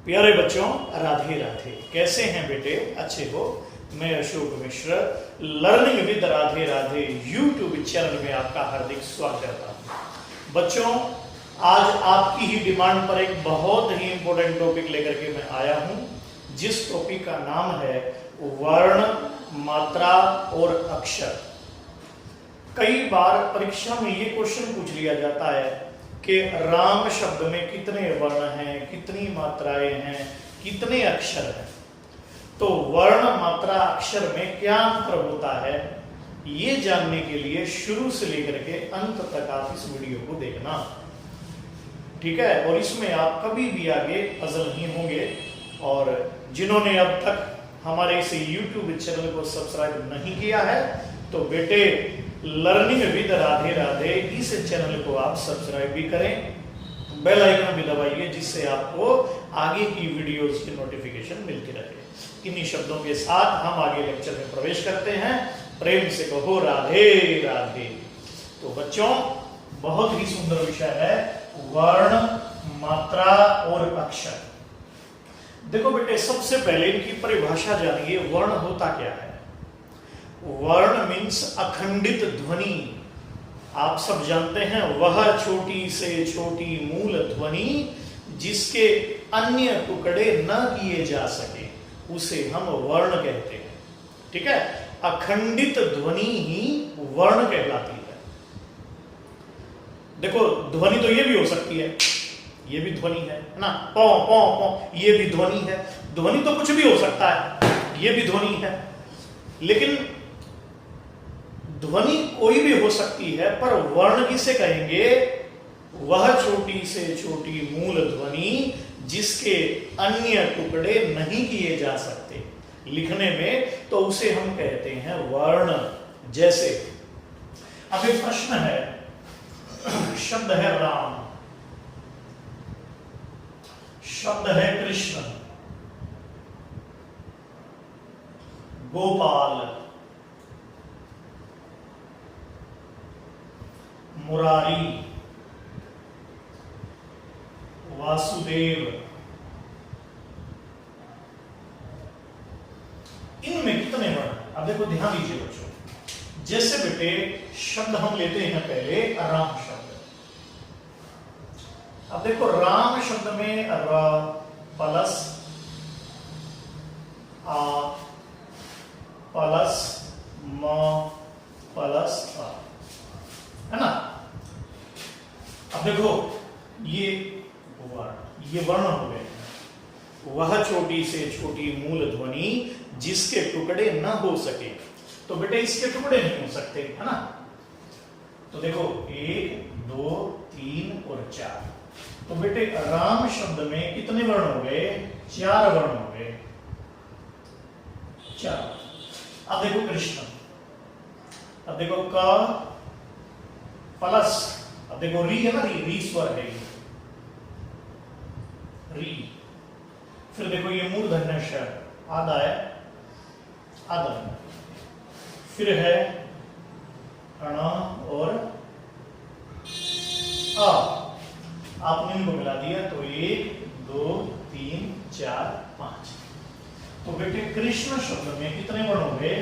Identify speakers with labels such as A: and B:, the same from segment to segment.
A: प्यारे बच्चों, राधे राधे। कैसे हैं बेटे? अच्छे हो? मैं Ashok Mishra learning with Radhe Radhe YouTube channel में आपका हार्दिक स्वागत करता हूं। बच्चों, आज आपकी ही डिमांड पर एक बहुत ही इंपॉर्टेंट टॉपिक लेकर के मैं आया हूं, जिस टॉपिक का नाम है वर्ण, मात्रा और अक्षर। कई बार परीक्षा में ये क्वेश्चन पूछ लिया जाता है कि राम शब्द में कितने वर्ण हैं, कितनी मात्राएं हैं, कितने अक्षर हैं। तो वर्ण, मात्रा, अक्षर में क्या अंतर होता है, ये जानने के लिए शुरू से लेकर के अंत तक आप इस वीडियो को देखना, ठीक है। और इसमें आप कभी भी आगे पजल नहीं होंगे। और जिन्होंने अब तक हमारे इस YouTube चैनल को सब्सक्राइब नहीं किया है, तो बेटे लर्निंग विद राधे राधे इस चैनल को आप सब्सक्राइब भी करें, बेल आइकन भी दबाइए, जिससे आपको आगे की वीडियोस की नोटिफिकेशन मिलती रहे। इन्हीं शब्दों के साथ हम आगे लेक्चर में प्रवेश करते हैं। प्रेम से कहो राधे राधे। तो बच्चों, बहुत ही सुंदर विषय है वर्ण, मात्रा और अक्षर। देखो बेटे, सबसे पहले इनकी परिभाषा जानिए। वर्ण होता क्या है? वर्ण मीन्स अखंडित ध्वनि। आप सब जानते हैं, वह छोटी से छोटी मूल ध्वनि जिसके अन्य टुकड़े न किए जा सके, उसे हम वर्ण कहते हैं, ठीक है। अखंडित ध्वनि ही वर्ण कहलाती है। देखो, ध्वनि तो ये भी हो सकती है, ये भी ध्वनि है ना, पौ पौ पौ, ये भी ध्वनि है। ध्वनि तो कुछ भी हो सकता है, ये भी ध्वनि है। लेकिन ध्वनि कोई भी हो सकती है, पर वर्ण किसे कहेंगे? वह छोटी से छोटी मूल ध्वनि जिसके अन्य टुकड़े नहीं किए जा सकते लिखने में, तो उसे हम कहते हैं वर्ण। जैसे अब एक प्रश्न है, शब्द है राम, शब्द है कृष्ण, गोपाल, मुरारी, वासुदेव। इनमें कितने वर्ण? अब देखो, ध्यान दीजिए बच्चों। जैसे बेटे शब्द हम लेते हैं पहले राम शब्द। अब देखो, राम शब्द में र प्लस आ प्लस म प्लस आ, है ना। अब देखो, ये वर्ण हो गए। वह छोटी से छोटी मूल ध्वनि जिसके टुकड़े न हो सके, तो बेटे इसके टुकड़े नहीं हो सकते, है ना। तो देखो, 1 2 3 और 4। तो बेटे राम शब्द में कितने वर्ण हो गए? 4 वर्ण हो गए, 4। अब देखो कृष्ण, अब देखो क प्लस, अब देखो री है ना, री स्वर है ये, री। फिर देखो ये मूर्धन्य श, आधा है, आधा। फिर है अण और आ। आपने इनको मिला दिया तो 1 2 3 4 5। तो बेटे कृष्ण शब्द में कितने वर्ण हो गए?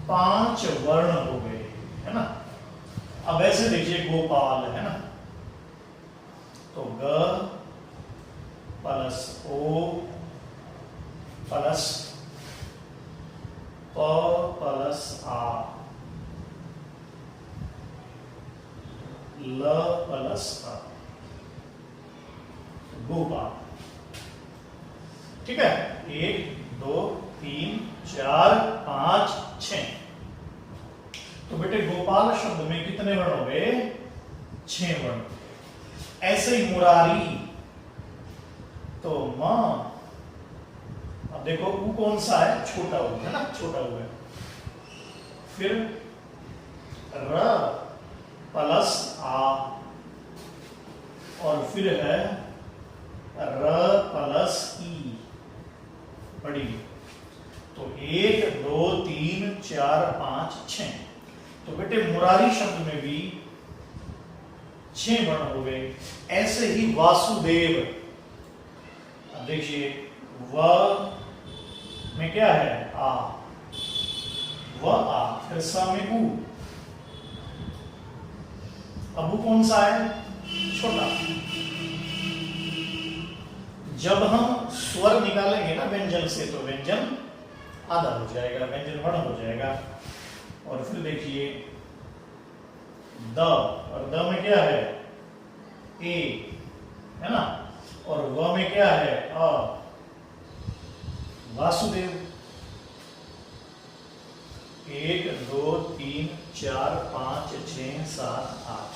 A: 5 वर्ण हो गए, है ना। अब ऐसे देखिए, गोपाल है ना, तो ग प्लस ओ प्लस प प्लस आ, ल प्लस आ, गोपाल, ठीक है। 1 2 3 4 5 6। तो बेटे गोपाल शब्द में कितने वर्ण हो गए? 6 वर्ण। ऐसे ही मुरारी, तो म। अब देखो उ कौन सा है? छोटा उ है ना, छोटा उ है। फिर र प्लस आ, और फिर है र प्लस ई, बड़ी। तो 1 2 3 4 5 6। तो बेटे मुरारी शब्द में भी 6 वर्ण हो गए। ऐसे ही वासुदेव, देखिए व में क्या है आ, व आ, फिर स में उ। अब उ कौन सा है? छोटा। जब हम स्वर निकालेंगे ना व्यंजन से, तो व्यंजन आधा हो जाएगा, व्यंजन वर्ण हो जाएगा। और फिर देखिए द, और द में क्या है? ए, है ना। और व में क्या है? अ, वासुदेव। 1 2 3 4 5 6 7 8।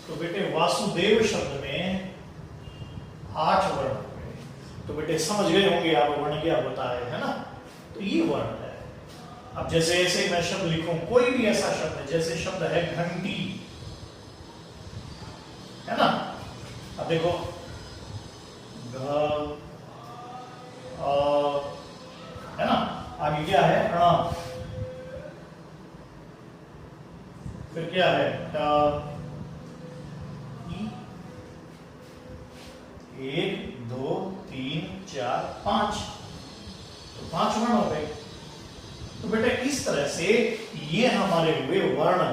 A: तो बेटे वासुदेव शब्द में 8 वर्ण हो गए। तो बेटे समझ गए होंगे आप वर्ण क्या होता है ना। तो ये वर्ण है। अब जैसे ऐसे मैं शब्द लिखूं, कोई भी ऐसा शब्द जैसे शब्द है घंटी, है ना। अब देखो घ, है ना। आगे क्या है? ण। फिर क्या है? ट, ई। 1 2 3 4 5। तो 5 वर्ण हो गए। तो बेटा इस तरह से ये हमारे हुए वर्ण।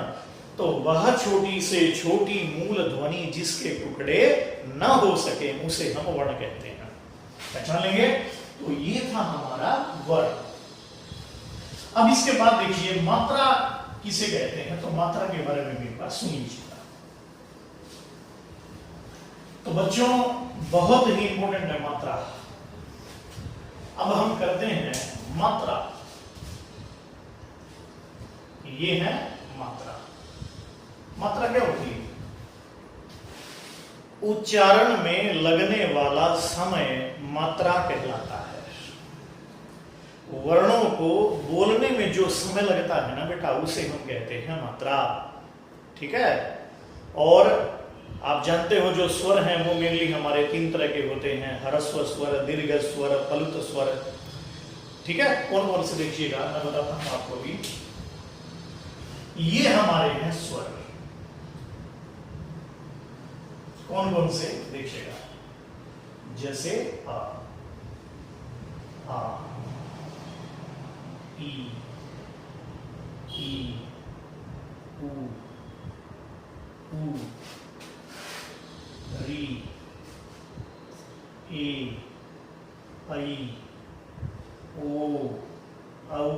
A: तो वह छोटी से छोटी मूल ध्वनि जिसके टुकड़े न हो सके उसे हम वर्ण कहते हैं। पहचान लेंगे। तो ये था हमारा वर्ण। अब इसके बाद देखिए मात्रा किसे कहते हैं। तो मात्रा के बारे में भी एक बार सुन लीजिएगा। तो बच्चों बहुत ही इंपॉर्टेंट है मात्रा। अब हम करते हैं मात्रा। ये है मात्रा। मात्रा क्या होती है? उच्चारण में लगने वाला समय मात्रा कहलाता है। वर्णों को बोलने में जो समय लगता है ना बेटा, उसे हम कहते हैं मात्रा। ठीक है। और आप जानते हो जो स्वर हैं वो मेनली हमारे 3 तरह के होते हैं। ह्रस्व स्वर, दीर्घ स्वर, प्लुत स्वर। ठीक है। कौन कौन से देखिएगा, मैं बताता हूं आपको भी। ये हमारे हैं स्वर। कौन कौन से देखिएगा? जैसे आ, ई, उ, री, ए, ऐ, ओ, औ,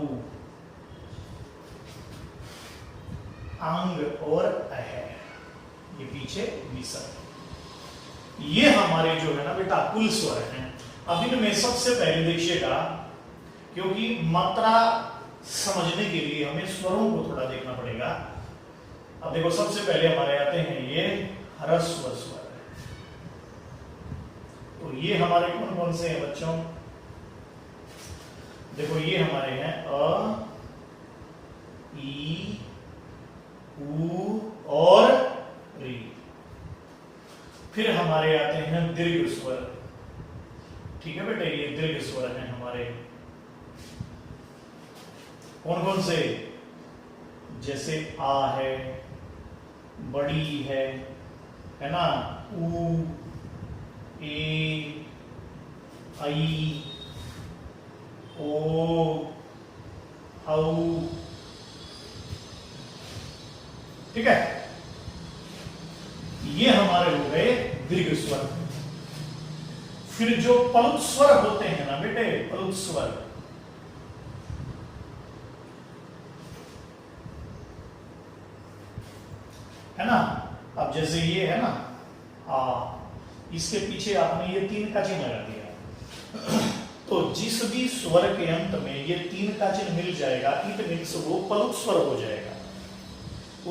A: अंग और अह। ये पीछे विसर्ग। ये हमारे जो है ना बेटा कुल स्वर हैं। अब इनमें सबसे पहले देखिएगा, क्योंकि मात्रा समझने के लिए हमें स्वरों को थोड़ा देखना पड़ेगा। अब देखो सबसे पहले हमारे आते हैं ये ह्रस्व स्वर। तो ये हमारे कौन कौन से हैं बच्चों? देखो ये हमारे हैं अ, ई, उ और री। फिर हमारे आते हैं दीर्घ स्वर। ठीक है बेटे, ये दीर्घ स्वर हैं हमारे। कौन कौन से? जैसे आ है, बड़ी है ना, उ, ए, ऐ, ओ, औ। ठीक है। ये हमारे हो गए दीर्घ स्वर। फिर जो प्लुत स्वर होते हैं ना बेटे, प्लुत स्वर, है ना। अब जैसे ये है ना आ, इसके पीछे आपने ये 3 का चिन्ह लगा दिया। तो जिस भी स्वर के अंत में ये 3 का चिन्ह मिल जाएगा, इट मीन्स वो प्लुत स्वर हो जाएगा।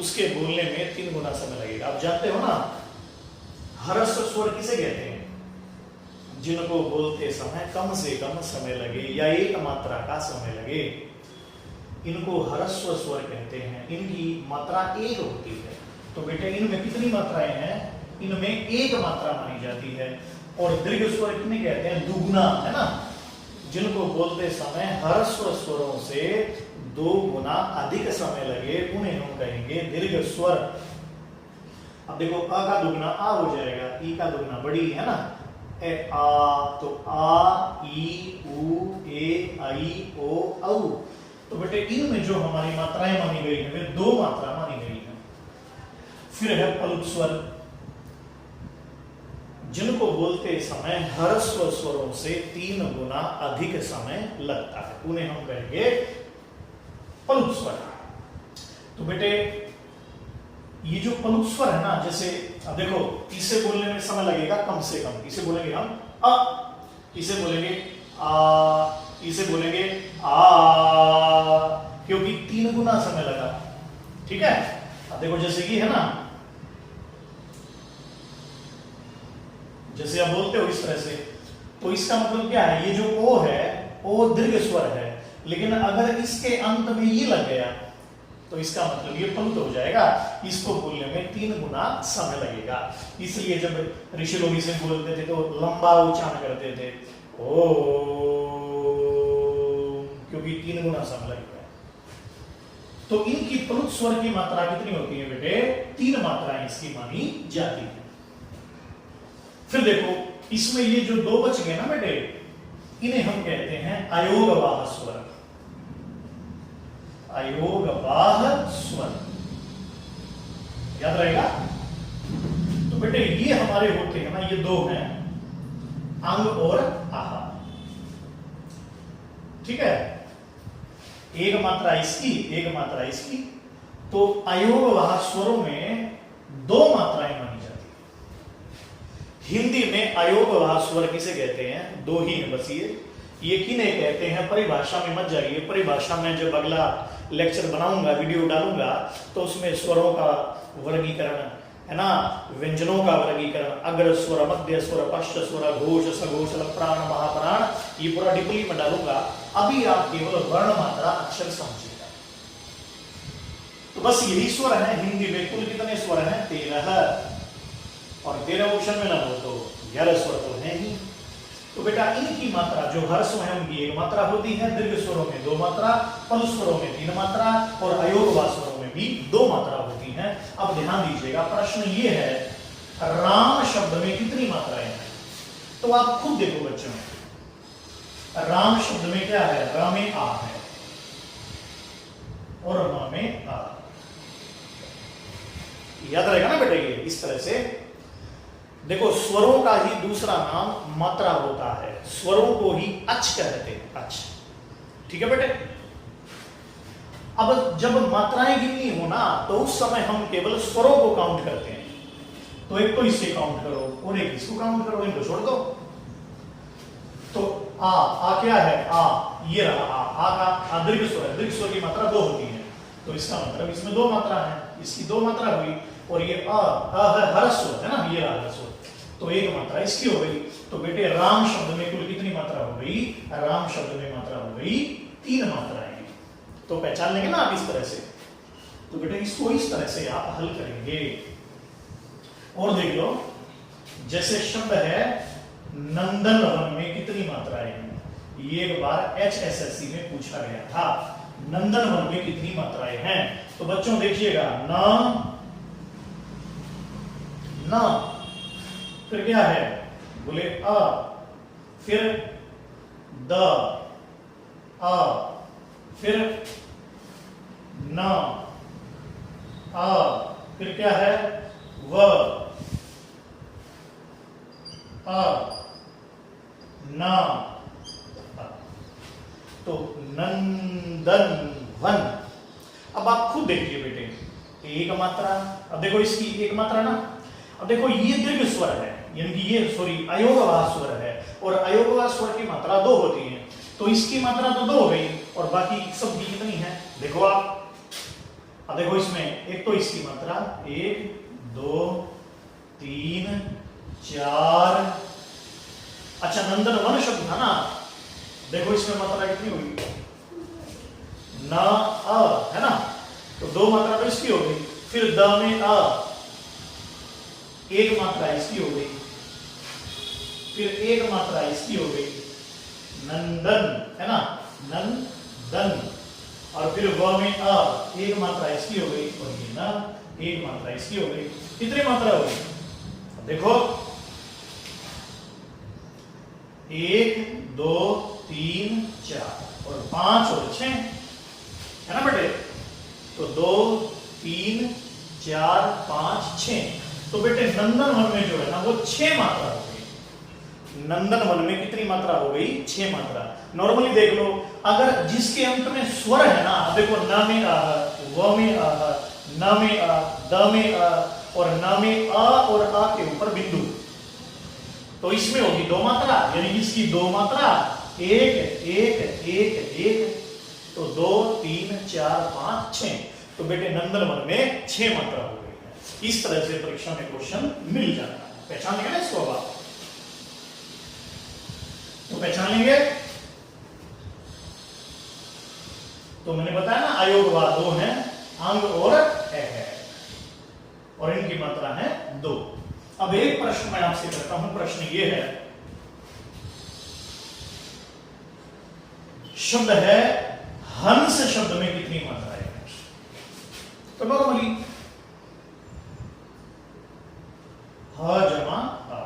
A: उसके बोलने में 3 गुना समय लगेगा। आप जानते हो ना ह्रस्व स्वर किसे कहते हैं? जिनको बोलते समय कम से कम समय लगे या एक मात्रा का समय लगे, इनको ह्रस्व स्वर कहते हैं। इनकी मात्रा 1 होती है। तो बेटे इनमें कितनी मात्राएं हैं? इनमें 1 मात्रा मानी जाती है। और दीर्घ स्वर कितने कहते हैं? दुगुना, है ना। जिनको बोलते समय ह्रस्व स्वरों से 2 गुना अधिक समय लगे, उन्हें हम कहेंगे दीर्घ स्वर। अब देखो अ का दुगना आ हो जाएगा, ई का दुगना बड़ी, है ना। ए आ, तो आ बेटे इनमें जो हमारी मात्राएं मानी गई है वे दो मात्रा मानी गई है। फिर है पलुत स्वर, जिनको बोलते समय ह्रस्व स्वरों से 3 गुना अधिक समय लगता है, उन्हें हम कहेंगे पलुत स्वर। तो बेटे ये जो पलुत स्वर है ना, जैसे अब देखो इसे बोलने में समय लगेगा कम से कम, इसे बोलेंगे हम अ, इसे बोलेंगे आ, इसे बोलेंगे आ, क्योंकि 3 गुना समय लगा। ठीक है, अब देखो जैसे कि है ना, जैसे आप बोलते हो इस तरह से, तो इसका मतलब क्या है, ये जो ओ है ओ दीर्घ स्वर है, लेकिन अगर इसके अंत में ये लग गया तो इसका मतलब ये पलुत हो जाएगा, इसको बोलने में 3 गुना समय लगेगा। इसलिए जब ऋषि लोग इसे बोलते थे तो लंबा उच्चारण करते थे ओ, क्योंकि 3 गुना समय लगेगा। तो इनकी पलुत स्वर की मात्रा कितनी होती है बेटे, 3 मात्राएं इसकी मानी जाती है। फिर देखो इसमें ये जो 2 बच गए ना बेटे, इन्हें हम कहते हैं अयोगवाह स्वर, अयोगवाह स्वर, याद रहेगा। तो बेटे ये हमारे होते हैं ना, ये 2 हैं, अंग और आहा। ठीक है, एक मात्रा इसकी, एक मात्रा इसकी। तो अयोगवाह स्वरों में 2 मात्राएं मानी जाती है। हिंदी में अयोगवाह स्वर किसे कहते हैं, 2 ही है बस। ये किन्हें कहते हैं, परिभाषा में मत जाइए, परिभाषा में जब अगला लेक्चर बनाऊंगा, वीडियो डालूंगा, तो उसमें स्वरों का वर्गीकरण है ना, व्यंजनों का वर्गीकरण, अग्र स्वर, मध्य स्वर, पश्च स्वर, घोष, सघोष, प्राण, महाप्राण, ये पूरा डिटेल में डालूंगा। अभी आप केवल वर्ण मात्रा अक्षर समझिएगा। तो बस यही स्वर है हिंदी में। कुल कितने स्वर हैं, 13, और 13 ऑप्शन में ना हो तो 11 स्वर तो है ही। तो बेटा इनकी मात्रा जो ह्रस्व है उनकी 1 मात्रा होती है, दीर्घ स्वरों में 2 मात्रा, पलुत स्वरों में 3 मात्रा, और अयोगवाह स्वरों में भी 2 मात्रा होती है। अब ध्यान दीजिएगा, प्रश्न ये है राम शब्द में कितनी मात्राएं हैं, तो आप खुद देखो बच्चों, राम शब्द में क्या है, र में आ है और म में आ। याद रहेगा ना बेटा, ये इस तरह से देखो, स्वरों का ही दूसरा नाम मात्रा होता है, स्वरों को ही अच कहते हैं, अच। ठीक है बेटे। अब जब मात्राएं गिननी हो ना, तो उस समय हम केवल स्वरों को काउंट करते हैं। तो एक तो इसे काउंट करो और एक इसको काउंट करो, इनको छोड़ दो। तो आ क्या है, आ, ये रहा आ का दीर्घ स्वर है, दीर्घ स्वर की मात्रा 2 होती है, तो इसका मतलब इसमें 2 मात्रा है, इसकी 2 मात्रा हुई। और ये अ है ह्रस्व है ना, ये रहा ह्रस्व, तो 1 मात्रा इसकी हो गई। तो बेटे राम शब्द में कुल कितनी मात्रा हो गई, राम शब्द में मात्रा हो गई 3 मात्राएं। तो पहचान लेंगे ना आप इस तरह से। तो बेटे इसको इस तरह से आप हल करेंगे। और देख लो, जैसे शब्द है नंदन वन में कितनी मात्राएं हैं, ये एक बार HSSC में पूछा गया था, नंदन वन में कितनी मात्राएं हैं। तो बच्चों देखिएगा, न, फिर क्या है, बोले अ, फिर द, अ, फिर न, अ, फिर क्या है, व, अ, न, अ। तो नंदन वन। अब आप खुद देखिए बेटे, 1 मात्रा, अब देखो इसकी 1 मात्रा ना, अब देखो ये दीर्घ स्वर है, यानी कि ये सॉरी अयोगवाह स्वर है, और अयोगवाह स्वर की मात्रा 2 होती है, तो इसकी मात्रा तो 2 हो गई, और बाकी सब की कितनी है देखो आप। अब देखो इसमें एक तो इसकी मात्रा 1 2 3 4, अच्छा नंदन वन शब्द था ना, देखो इसमें मात्रा कितनी हुई, न अ है ना, तो 2 मात्रा तो इसकी हो गई। फिर द में अ, 1 मात्रा इसकी हो गई, फिर 1 मात्रा इसकी हो गई, नंदन है ना, नंदन। और फिर व में अ, 1 मात्रा इसकी हो गई, और ये न, 1 मात्रा इसकी हो गई। कितनी मात्रा हो गई देखो, 1 2 3 4 और 5 और 6, है ना बेटे। तो 2 3 4 5 6। तो बेटे नंदनवन में जो है ना वो 6 मात्रा हो गई। नंदनवन में कितनी मात्रा हो गई? 6 मात्रा। नॉर्मली देख लो, अगर जिसके अंत में स्वर है ना, देखो न में आ, व में आ, न में आ, द में आ और न में आ और आ के ऊपर बिंदु, तो इसमें होगी 2 मात्रा, यानी इसकी 2 मात्रा 1 1 1 1। तो 2 3 4 5 6। तो बेटे नंदनवन में 6 मात्रा हो गई है। इस तरह से परीक्षा में क्वेश्चन मिल जाता है। पहचान लेंगे ना इसको अब आप? तो पहचान लेंगे। तो मैंने बताया ना आयोगवा 2 है, अंग और है, और इनकी मात्रा है 2। अब एक प्रश्न मैं आपसे करता हूं। प्रश्न ये है, शब्द है हंस, शब्द में कितनी मात्राएं हैं? तो नॉर्मली ह जमा आ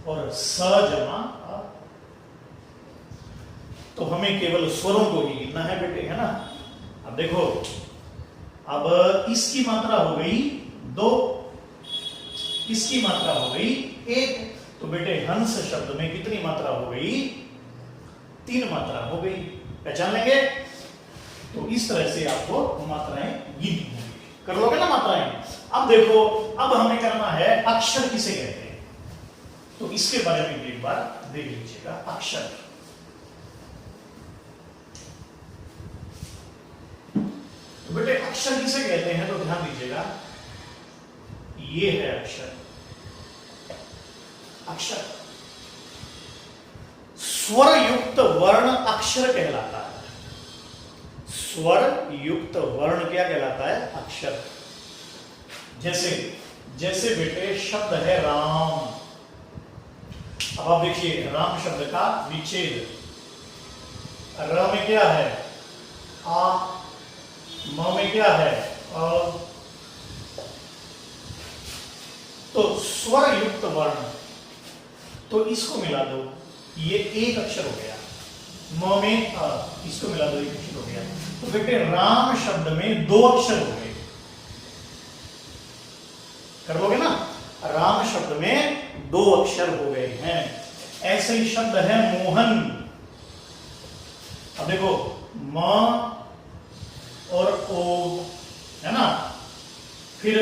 A: और स जमा आ, तो हमें केवल स्वरों को ही गिनना है बेटे, है ना। अब देखो, अब इसकी मात्रा हो गई 2, इसकी मात्रा हो गई 1। तो बेटे हंस शब्द में कितनी मात्रा हो गई? 3 मात्रा हो गई। पहचान लेंगे। तो इस तरह से आपको मात्राएं गिननी होंगी। कर लोगे ना मात्राएं? अब देखो, अब हमें करना है अक्षर किसे कहते हैं, तो इसके बारे में भी एक बार देख लीजिएगा। अक्षर, तो बेटे अक्षर किसे कहते हैं, तो ध्यान दीजिएगा, ये है अक्षर। अक्षर स्वर युक्त वर्ण अक्षर कहलाता है। स्वर युक्त वर्ण क्या कहलाता है? अक्षर। जैसे जैसे बेटे शब्द है राम। अब आप देखिए, राम शब्द का विच्छेद, र में क्या है? आ, म में क्या है? अ। तो स्वर युक्त वर्ण, तो इसको मिला दो, ये एक अक्षर हो गया। म में अ, इसको मिला दो, एक अक्षर हो गया। तो बेटे राम शब्द में 2 अक्षर हो गए। कर लोगे ना? राम शब्द में 2 अक्षर हो गए हैं। ऐसे ही शब्द है मोहन। अब देखो, म और ओ, है ना। फिर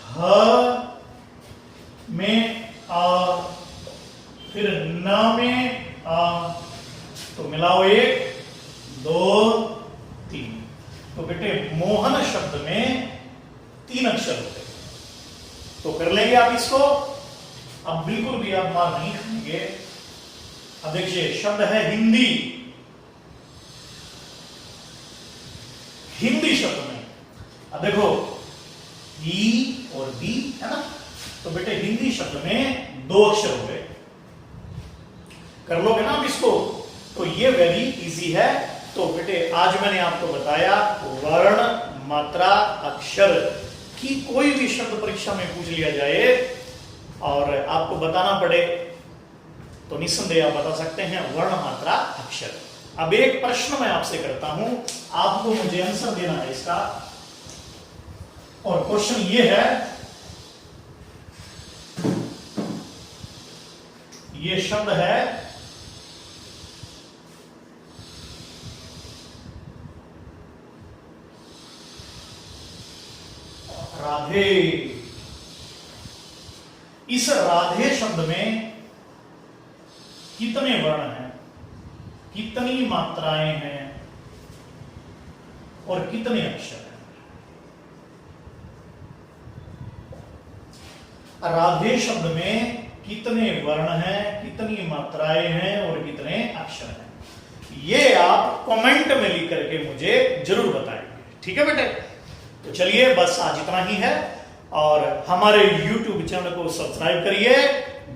A: ह में आ, फिर न में आ, तो मिलाओ 1 2 3। तो बेटे मोहन शब्द में 3 अक्षर होते हैं। तो कर लेंगे आप इसको। अब बिल्कुल भी आप मार नहीं खाएंगे। अब देखिए, शब्द है हिंदी। हिंदी शब्द में अब देखो ई और बी, है ना। तो बेटे हिंदी शब्द में 2 अक्षर हो गए। कर लोगे ना आप इसको? तो ये वेरी इजी है। तो बेटे आज मैंने आपको बताया वर्ण, मात्रा, अक्षर की कोई भी शब्द परीक्षा में पूछ लिया जाए और आपको बताना पड़े तो निस्संदेह आप बता सकते हैं वर्ण, मात्रा, अक्षर। अब एक प्रश्न मैं आपसे करता हूं, आपको मुझे आंसर देना है इसका। और क्वेश्चन ये है, ये शब्द है राधे। इस राधे शब्द में कितने वर्ण हैं, कितनी मात्राएं हैं और कितने अक्षर हैं? राधे शब्द में कितने वर्ण हैं, कितनी मात्राएं हैं और कितने अक्षर हैं? ये आप कमेंट में लिख करके मुझे जरूर बताएंगे। ठीक है बेटे? तो चलिए, बस आज इतना ही है। और हमारे YouTube चैनल को सब्सक्राइब करिए,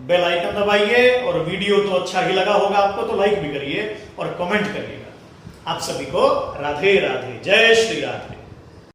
A: बेल आइकन दबाइए, और वीडियो तो अच्छा ही लगा होगा आपको तो लाइक भी करिए और कमेंट करिएगा। आप सभी को राधे राधे, जय श्री राधे।